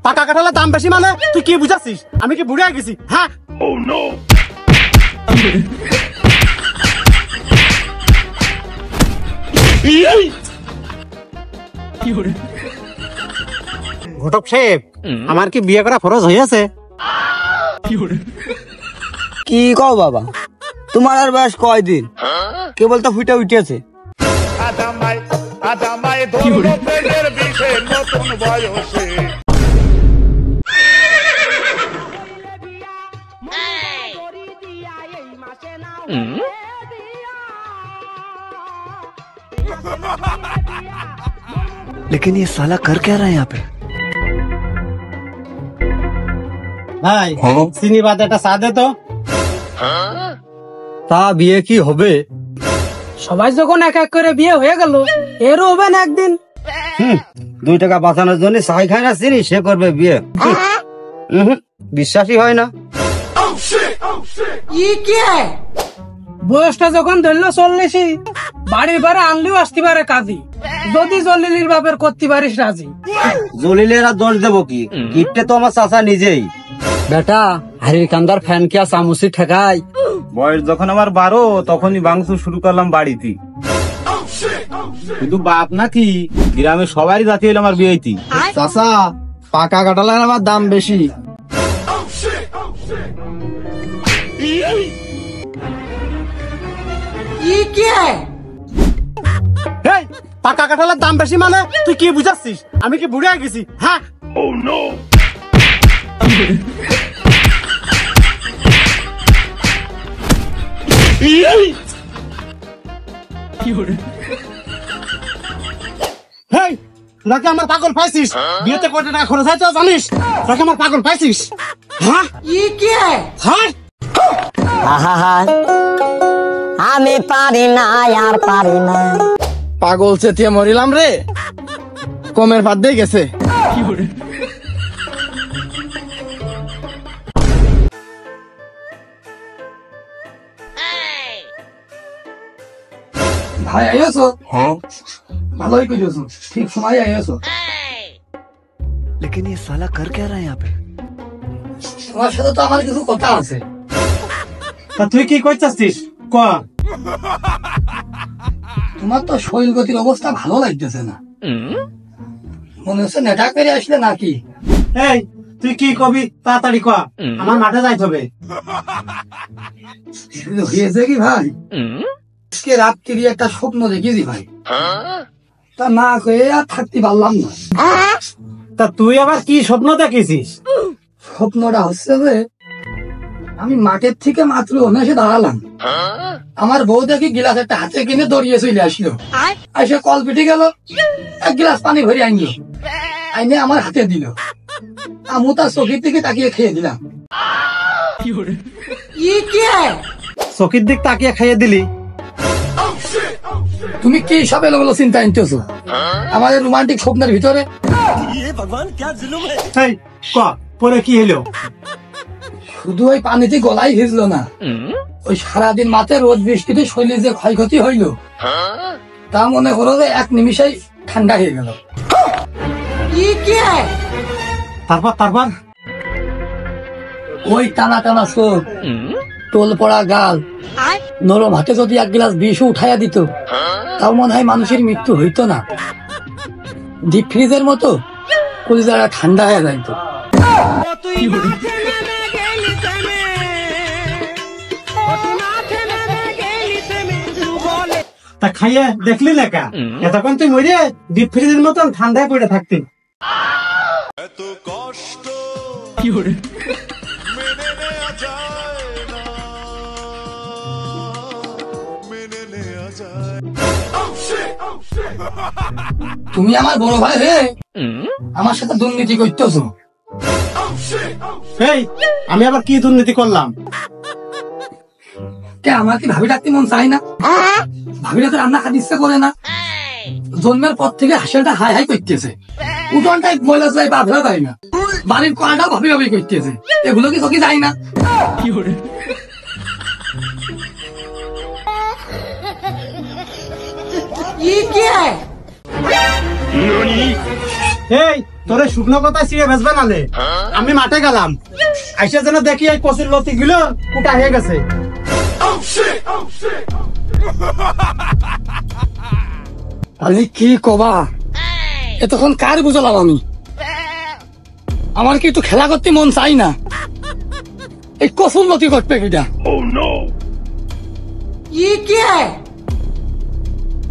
পাকা কাঁঠালের দাম বেশি মানে তুই কি বুঝাচ্ছিস? আমি কি বুড়ে গেছি? হ্যাঁ ঘটক সাহেব, আমার কি বিয়ে করা ফরজ হয়েছে? কি কও বাবা, তোমার আর বয়স কয়দিন? কেবল তো ফুটা উঠেছে। लेकिन ये साला कर क्या रहा है यहाँ पे? ভাই চিনি বাদে একটা চা দে তো। তা বিয়ে কি হবে? সবাই যখন এক এক করে বিয়ে হয়ে গেল, এরও হবে না একদিন? 2 টাকা বাঁচানোর জন্য চাই খায় না চিনি, সে করবে বিয়ে? বিশ্বাসই হয় না। বয়সটা যখন ধরলো 40, বাড়ির ভাড়া আনলেও আসতে পারে কাজী, যদি জলিলির বাপের করতে পারিস রাজি। জলিলের আর দোষ দেবো কি? গিফটে তো আমার চাচা নিজেই। বেটা হারির কান্দার ফ্যান কি আর চামচি ঠেকাই? বয়স যখন আমার 12 তখনই ভাঙচুর শুরু করলাম বাড়িতে। শুধু বাপ নাকি গ্রামে সবারই জাতি হলো আমার বিয়েতে। চাচা পাকা কাঁঠালের আবার দাম বেশি। পাকা কাঁঠালের দাম বেশি মানে তুই কি বুঝাচ্ছিস? আমি কি বুড়ে গেছি? হ্যাঁ তোরা কি আমার পাগল পাইছিস? বিয়েতে কত টাকা খরচ হয় জানিস? তোরা কি আমার পাগল পাইছিস? হ্যাঁ আমি পারি না আর পারি না। পাগল চেতিয়ে মরিলাম রে, কমের ভাত দিয়ে গেছে। ভাই আইছো? ভালোই করেছো, ঠিক সময় আইছো। लेकिन ये साला कर क्या रहा है यहाँ पे? তোমার সাথে তো আমার কিছু কথা আছে। তা তুই কি করছিস? ক। তোমার তো শরীর গতির অবস্থা ভালো লাগতেছে না, মনে হচ্ছে নেটা করে আসলে নাকি? এই তুই কি কবি তাড়াতাড়ি ক, আমার মাঠে যাইতে হবে। হয়েছে কি ভাই, আজকে রাত্রি একটা স্বপ্ন দেখেছি ভাই, তা না কয়ে আর থাকতে পারলাম না। তা তুই আবার কি স্বপ্ন দেখেছিস? স্বপ্নটা হচ্ছে যে আমি মাঠের থেকে মাত্র এসে দাঁড়ালাম, আমার বউ দেখি গিলাস একটা হাতে কিনে দড়িয়ে চলে আসলো, এসে কল পিটে গেল, 1 গ্লাস পানি ভরে আনলো, আইনে আমার হাতে দিল, আমি তার চোখের দিকে তাকিয়ে খেয়ে দিলাম। চকির দিক তাকিয়ে খাইয়ে দিলি? তুমি কি সব এলোমেলো চিন্তা আনতেছো আমাদের রোমান্টিক স্বপ্নের ভিতরে? এই ক, পরে কি হলো? শুধু ওই পানিতে গলাই ভিজলো না, ওই সারাদিন মাঠে রোদ বৃষ্টিতে শরীরে যে ক্ষয়ক্ষতি হইলো তা মনে করো যে 1 নিমিষেই ঠান্ডা হয়ে গেল। তারপর ওই টানা টানা চোখ, টোল পড়া গাল, নরম হাতে যদি 1 গ্লাস বিষ উঠাইয়া দিত তাও মনে হয় মানুষের মৃত্যু হইতো না, ডিপ ফ্রিজের মতো কলিজাটা ঠান্ডা হয়ে যাইতো। তা খাইয়ে দেখলি না কা? এতক্ষণ তুই মরে ডিপ ফ্রিজের মতন ঠান্ডায় পড়ে থাকতি। এত কষ্ট তুমি আমার বড় ভাই হে, আমার সাথে দুর্নীতি করতেছো। এই আমি আবার কি দুর্নীতি করলাম? আমার কি ভাবি রাখতে মন চাই না? ভাবিরা তো রান্না খাতে ইচ্ছা করে না, জন্মের পর থেকে হাসিটা হাই হাই করতেছে, উঠোনটাই ময়লা চাই বাধা যায় না, বাড়ির কোয়াটাও ভাবি ভাবি করতেছে, এগুলো কি চোখে যায় না? এই তোরে শুকনো কথা চিড়ে বেচবে নালে আমি মাঠে গেলাম, আইসা যেন দেখি এই কচির লতি গুলো কুটা হয়ে গেছে। আমি কি কবা, এতক্ষণ কার বুঝলাম আমি? আমার কি একটু খেলা করতে মন চাই না? এই কসুর লতি করবে কিটা?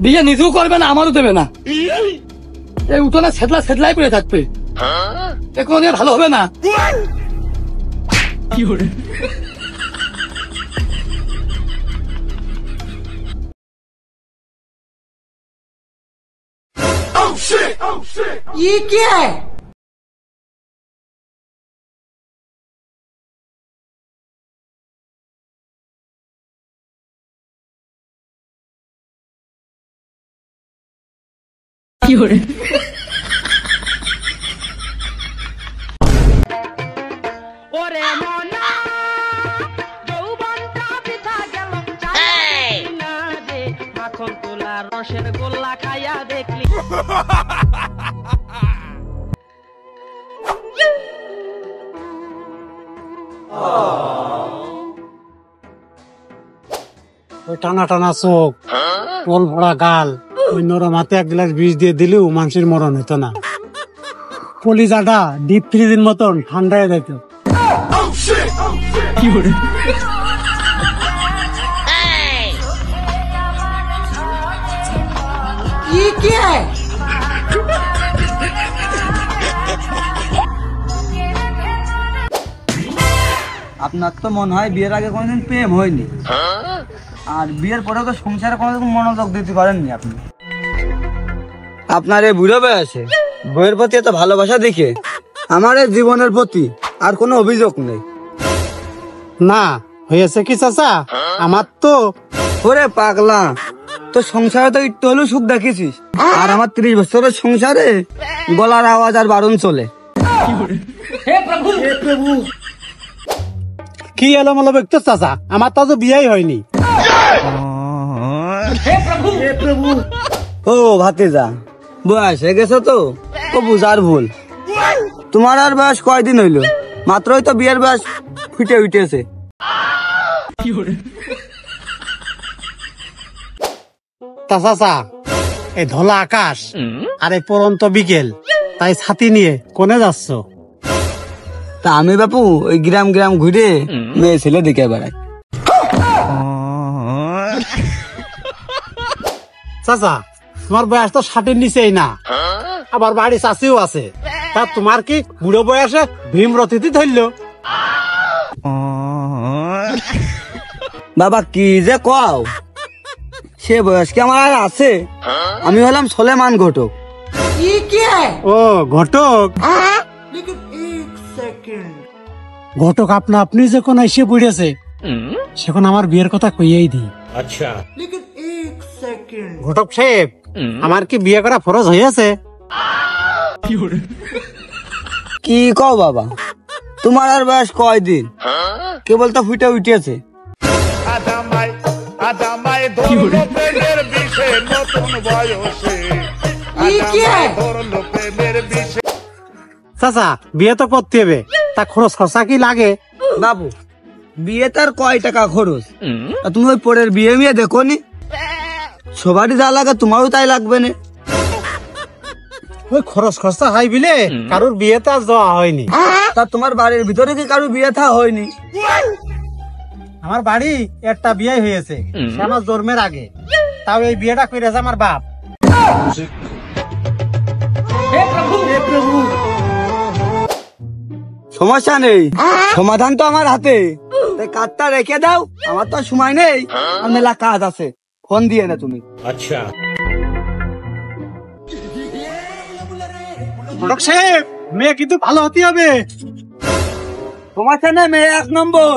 বিয়ে নিজেও করবে না, আমারও দেবে না। এই উঠোনে সেটলাই পড়ে থাকবে, এখন ভালো হবে না। ये क्या है? ওই টানা টানা চোখ, পোল ভরা গাল, ওই নরম হাতে এক গ্লাস বিষ দিয়ে দিলেও মানুষের মরণ হতো না। কলিজাটা ডিপ ফ্রিজের মতন ঠান্ডা হয়ে যেত। ये क्या है? আপনার তো মনে হয় বিয়ের আগে কোনোদিন প্রেম হয়নি, আর বিয়ের পরে তো সংসারে কোনোদিন মনোযোগ দিতে পারেননি আপনি। আপনার এই বুড়ো বয়সে বইয়ের প্রতি এত ভালোবাসা দেখে আমার এই জীবনের প্রতি আর কোনো অভিযোগ নেই। না হয়েছে কি চাচা, আমার তো ওরে পাগলা, তো সংসারে তো একটু হলেও সুখ দেখেছিস, আর আমার 30 বছরের সংসারে গলার আওয়াজ আর বারণ চলে। কি এলোমেলো ব্যক্তি চাচা, আমার তো বিয়েই হয়নি। ও ভাতিজা, বয়স হয়ে গেছে তো ও বুঝার ভুল। তোমার আর বয়স কয়দিন হইলো, মাত্রই তো বিয়ের বয়স ফুটে উঠেছে। তা চাচা, এই ধলা আকাশ আর এই পরন্ত বিকেল, তাই ছাতি নিয়ে কোনে যাচ্ছ? তা আমি বাপু ওই গ্রাম গ্রাম ঘুরে মেয়ে ছেলে দেখে বেড়াই। চাচা, তোমার বয়স তো 60-এর নিচেই না, আবার বাড়ি চাচিও আছে, তা তোমার কি বুড়ো বয়সে ভীমরতিতে ধরলো? বাবা কি যে কও, সে বয়স কি আমার আর আছে? আমি হলাম সলেমান ঘটক। ये क्या है? ও ঘটক, लेकिन एक सेकंड। ঘটক আপনা আপনি যখন এসে পড়েছে, সেখন আমার বিয়ের কথা কইয়াই দি। लेकिन एक सेकंड। ঘটক সাহেব, আমার কি বিয়ে করা ফরজ হয়েছে? কি কও বাবা, তোমার আর বয়স কয়দিন, কেবল তো ফুটে উঠেছে। ये क्या है? চাচা, বিয়ে তো করতে হবে, তা খরচ খরচা কি লাগে? বাবু বিয়ে তার কয় টাকা খরচ, আর তুমি ওই পরের বিয়ে মিয়ে দেখো নি, সবারই যা লাগে তোমারও তাই লাগবে না। ওই খরচ খরচা হয় বিলে কারোর বিয়েতে আজ যাওয়া হয়নি। তা তোমার বাড়ির ভিতরে কি কারো বিয়ে থা হয়নি? আমার বাড়ি একটা বিয়ে হয়েছে, সে আমার জন্মের আগে, তাও এই বিয়েটা করেছে আমার বাপ। সমস্যা নেই, সমাধান তো আমার হাতে। তাই কাজটা রেখে দাও, আমার তো আর সময় নেই, আর মেলা কাজ আছে। ফোন দিয়ে না তুমি। ঘটক সাহেব, মেয়ে কিন্তু ভালো হতে হবে। সমস্যা নেই, মেয়ে 1 নম্বর।